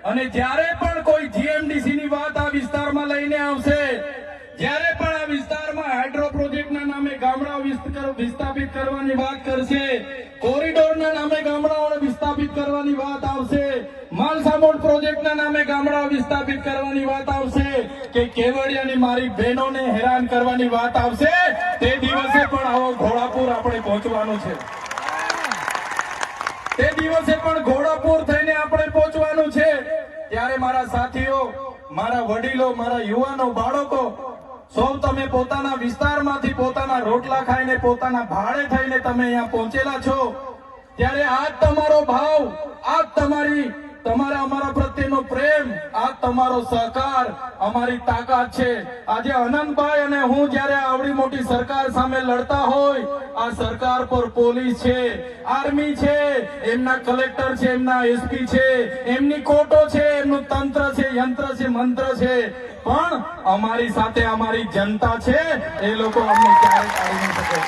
અને જ્યારે પણ કોઈ જીએમડીસી ની વાત આ વિસ્તારમાં લઈને આવશે, જ્યારે પણ આ વિસ્તારમાં હાઇડ્રો પ્રોજેક્ટના નામે ગામડાઓ વિસ્થાપિત કરવાની વાત કરશે, કોરિડોરના નામે ગામડાઓને વિસ્થાપિત કરવાની વાત આવશે, માલસામોડ પ્રોજેક્ટના નામે ગામડાઓ વિસ્થાપિત કરવાની વાત આવશે, કે કેવડિયાની મારી બહેનોને હેરાન કરવાની વાત આવશે, તે દિવસે પણ આવો ઘોડાપુર આપણે પહોંચવાનું છે. તે દિવસે પણ ઘોડાપુર થઈને આપણે પહોંચવાનું છે. ત્યારે મારા સાથીઓ, મારા વડીલો, મારા યુવાનો, બાળકો, સૌ તમે પોતાના વિસ્તારમાંથી પોતાના રોટલા ખાઈને પોતાના ભાડે થઈને તમે અહીંયા પહોંચેલા છો. ત્યારે આજ તમારો ભાવ, આજ તમારા અમારા પ્રત્યેનો પ્રેમ, આજ તમારો સહકાર અમારી તાકાત છે. આજે અનંતભાઈ અને હું જ્યારે આવડી મોટી સરકાર સામે લડતા હોય, આ સરકાર પર પોલીસ છે, આર્મી છે, એમના કલેક્ટર છે, એમના એસપી છે, એમની કોર્ટો છે, એમનું તંત્ર છે, યંત્ર છે, મંત્ર છે, પણ અમારી સાથે અમારી જનતા છે. એ લોકો અમને ક્યારેય કાઢી ન શકે.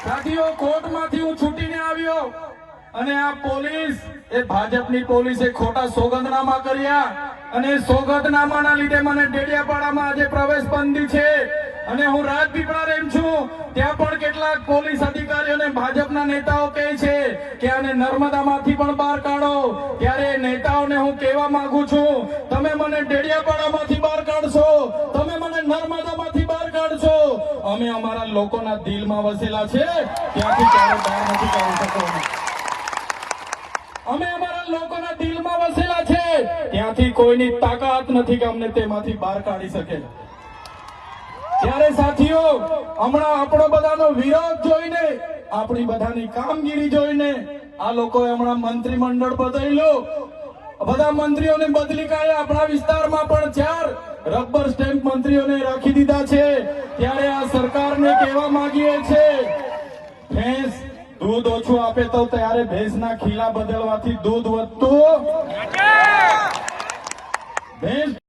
સાથીઓ, કોર્ટમાંથી હું છૂટીને આવ્યો અને આ પોલીસ, એ ભાજપની પોલીસે ખોટા સોગંદનામા કર્યા અને સોગંદનામાના લીધે મને ડેડિયાપાડામાં આજે પ્રવેશ બંધી છે. અને હું રાજપીપળા રેમ છું, ત્યાં પણ કેટલાક પોલીસ અધિકારીઓને ભાજપના નેતાઓ કહે છે કે આને નર્મદામાંથી પણ બહાર કાઢો. ત્યારે નેતાઓને હું કહેવા માંગુ છું, તમે મને ડેડિયાપાડામાંથી બહાર કાઢશો, તમે મને નર્મદામાંથી બહાર કાઢશો, અમે અમારા લોકોના દિલમાં વસેલા છે, ત્યાંથી ક્યારે બહાર નથી કાઢી શકો. અમે અમારા લોકોના દિલમાં વસેલા છે, ત્યાંથી કોઈની તાકાત નથી કે અમને તેમાંથી બહાર કાઢી શકે. ત્યારે સાથીઓ, હમણાં આપણો બધાનો વિરોધ જોઈને, આપણી બધાની કામગીરી જોઈને આ લોકોએ હમણાં મંત્રીમંડળ બદલ્યું, બધા મંત્રીઓને બદલી કાઢ્યા. આપણા વિસ્તારમાં પણ 4 રબર સ્ટેમ્પ મંત્રીઓને રાખી દીધા છે. ત્યારે આ સરકારને કહેવા માંગીએ છે, ભેંસ દૂધ ઓછું આપે તો ત્યારે ભેંસના ખીલા બદલવાથી દૂધ વધતું, ભેંસ